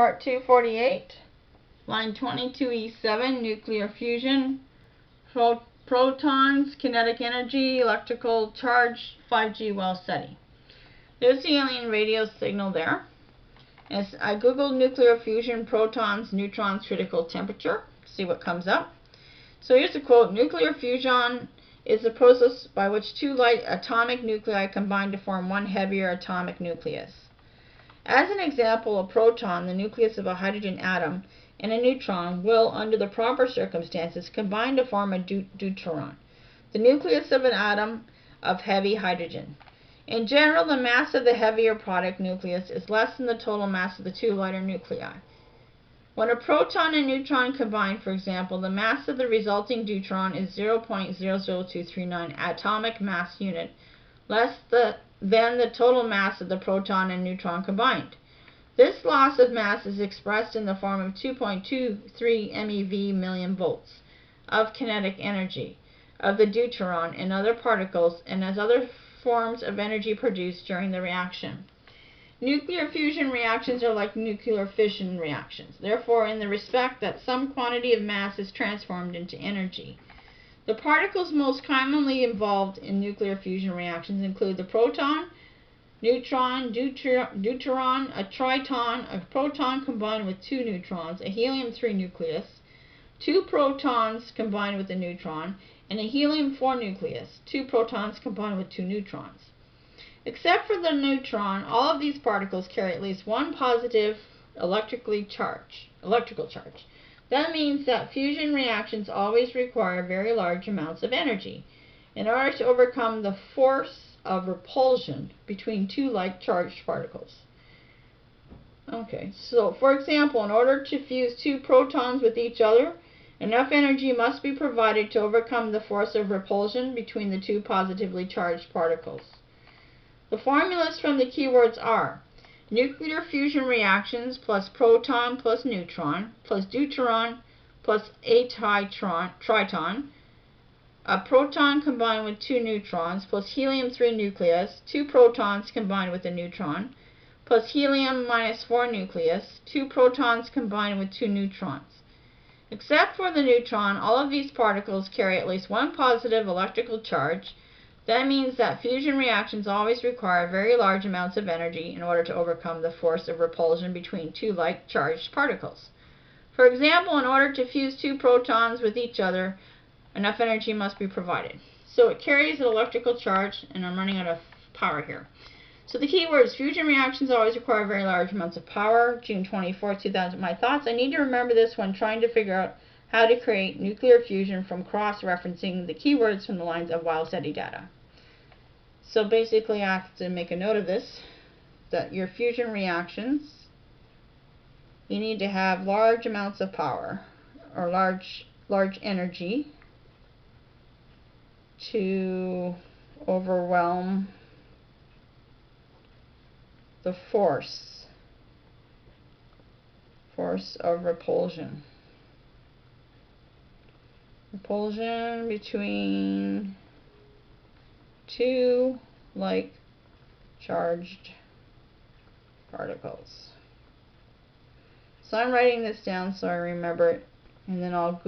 Part 248, line 22E7, nuclear fusion, protons, kinetic energy, electrical charge, 5G Wow Seti. There's the alien radio signal there. As I googled nuclear fusion, protons, neutrons, critical temperature, see what comes up. So here's a quote: nuclear fusion is the process by which two light atomic nuclei combine to form one heavier atomic nucleus. As an example, a proton, the nucleus of a hydrogen atom, and a neutron will, under the proper circumstances, combine to form a deuteron, the nucleus of an atom of heavy hydrogen. In general, the mass of the heavier product nucleus is less than the total mass of the two lighter nuclei. When a proton and neutron combine, for example, the mass of the resulting deuteron is 0.00239 atomic mass unit, less than the total mass of the proton and neutron combined. This loss of mass is expressed in the form of 2.23 MeV million volts of kinetic energy of the deuteron and other particles, and as other forms of energy produced during the reaction. Nuclear fusion reactions are like nuclear fission reactions, therefore in the respect that some quantity of mass is transformed into energy. The particles most commonly involved in nuclear fusion reactions include the proton, neutron, deuteron, a triton, a proton combined with two neutrons, a helium-3 nucleus, two protons combined with a neutron, and a helium-4 nucleus, two protons combined with two neutrons. Except for the neutron, all of these particles carry at least one positive electrical charge. That means that fusion reactions always require very large amounts of energy in order to overcome the force of repulsion between two like charged particles. Okay, so for example, in order to fuse two protons with each other, enough energy must be provided to overcome the force of repulsion between the two positively charged particles. The formulas from the keywords are nuclear fusion reactions plus proton plus neutron plus deuteron plus a triton, a proton combined with two neutrons plus helium-3 nucleus, two protons combined with a neutron, plus helium-4 nucleus, two protons combined with two neutrons. Except for the neutron, all of these particles carry at least one positive electrical charge. That means that fusion reactions always require very large amounts of energy in order to overcome the force of repulsion between two like charged particles. For example, in order to fuse two protons with each other, enough energy must be provided. So it carries an electrical charge, and I'm running out of power here. So the keywords: fusion reactions always require very large amounts of power. June 24, 2000. My thoughts: I need to remember this when trying to figure out how to create nuclear fusion from cross-referencing the keywords from the lines of Wow Seti data. So basically I have to make a note of this, that your fusion reactions, you need to have large amounts of power, or large energy, to overwhelm the force of repulsion. Repulsion between two like charged particles. So I'm writing this down so I remember it, and then I'll